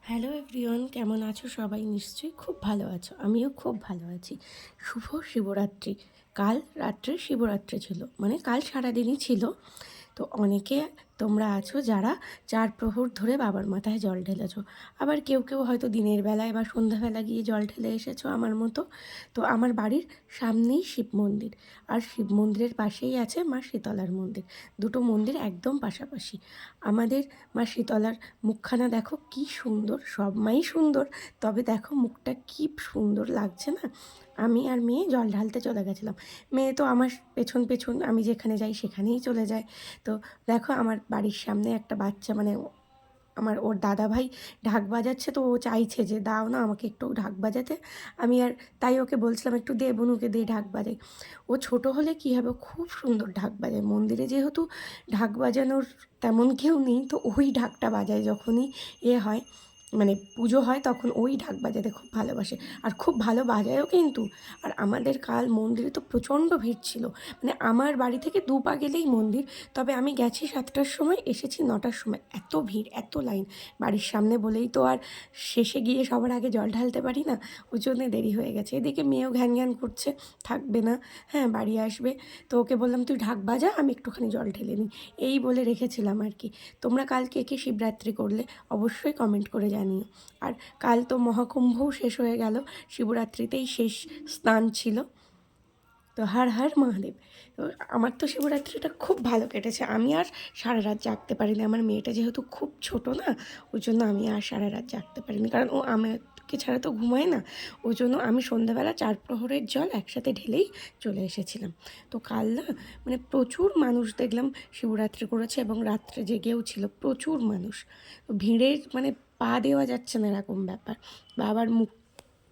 Hello everyone, কেমন আছো সবাই? নিশ্চয়ই খুব ভালো আছো, আমিও খুব ভালো আছি। শুভ শিবরাত্রি। কাল রাত্রে শিবরাত্রি ছিল, মানে কাল সারাদিনই ছিল। তো অনেকে তোমরা আছো যারা 4 প্রহর ধরে বাবার মাথায় জল ঢেলেছো, আবার কেউ কেউ হয়তো দিনের বেলায় বা সন্ধ্যাবেলা গিয়ে জল ঢেলে এসেছো আমার মতো। তো আমার বাড়ির সামনেই শিব মন্দির, আর শিব মন্দিরের পাশেই আছে মা শীতলার মন্দির। দুটো মন্দির একদম পাশাপাশি। আমাদের মা শীতলার মুখখানা দেখো কি সুন্দর, সব মাই সুন্দর, তবে দেখো মুখটা কি সুন্দর লাগছে না। আমি আর মেয়ে জল ঢালতে চলে গেছিলাম। মেয়ে তো আমার পেছন পেছন, আমি যেখানে যাই সেখানেই চলে যায়। তো দেখো আমার বাড়ির সামনে একটা বাচ্চা, মানে ওর দাদা ভাই ঢাক বাজাচ্ছে, তো ও চাইছে যে দাও না আমাকে একটু ঢাক বাজাতে। আমি আর তাই ওকে বলছিলাম একটু দে বনুকে, দে ঢাক বাজাই। ও ছোট হলে কী হবে, খুব সুন্দর ঢাক বাজায়। মন্দিরে যেহেতু ঢাক বাজানোর তেমন কেউ নেই, তো ওই ঢাকটা বাজায় যখনই হয়, মানে পুজো হয়, তখন ওই ঢাক বাজাতে খুব ভালোবাসে, আর খুব ভালো বাজায়ও কিন্তু। আর আমাদের কাল মন্দিরে তো প্রচণ্ড ভিড় ছিল, মানে আমার বাড়ি থেকে 2 পা গেলেই মন্দির। তবে আমি গেছি 7টার সময়, এসেছি 9টার সময়। এত ভিড়, এত লাইন বাড়ির সামনে বলেই তো আর শেষে গিয়ে সবার আগে জল ঢালতে পারি না, ওই জন্যে দেরি হয়ে গেছে। এদিকে মেয়েও ঘ্যান ঘ্যান করছে, থাকবে না, হ্যাঁ বাড়ি আসবে। তো ওকে বললাম তুই ঢাক বাজা, আমি একটুখানি জল ঢেলে নিই, এই বলে রেখেছিলাম আর কি। তোমরা কাল কে কে শিবরাত্রি করলে অবশ্যই কমেন্ট করে জানিও। আর কাল তো মহাকুম্ভও শেষ হয়ে গেল, শিবরাত্রিতেই শেষ স্নান ছিল। তো হর হর মহাদেব। তো আমার তো শিবরাত্রিটা খুব ভালো কেটেছে। আমি আর সারা রাত জাগতে পারিনি, আমার মেয়েটা যেহেতু খুব ছোট না, ওই জন্য আমি আর সারা রাত জাগতে পারিনি, কারণ ও আমাকে ছাড়া তো ঘুমায় না। ওই জন্য আমি সন্ধ্যাবেলা 4 প্রহরের জল একসাথে ঢেলেই চলে এসেছিলাম। তো কাল না, মানে প্রচুর মানুষ দেখলাম শিবরাত্রি করেছে, এবং রাত্রে জেগেও ছিল প্রচুর মানুষ। ভিড়ের মানে পা দেওয়া যাচ্ছে না এরকম ব্যাপার। বাবার মুখ,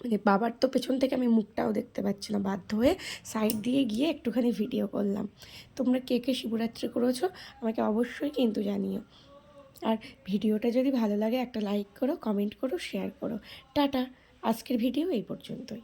মানে বাবার তো পেছন থেকে আমি মুখটাও দেখতে পাচ্ছি না, বাধ্য হয়ে সাইড দিয়ে গিয়ে একটুখানি ভিডিও করলাম। তোমরা কে কে শিবরাত্রি করেছো আমাকে অবশ্যই কিন্তু জানিও। আর ভিডিওটা যদি ভালো লাগে একটা লাইক করো, কমেন্ট করো, শেয়ার করো। টাটা, আজকের ভিডিও এই পর্যন্তই।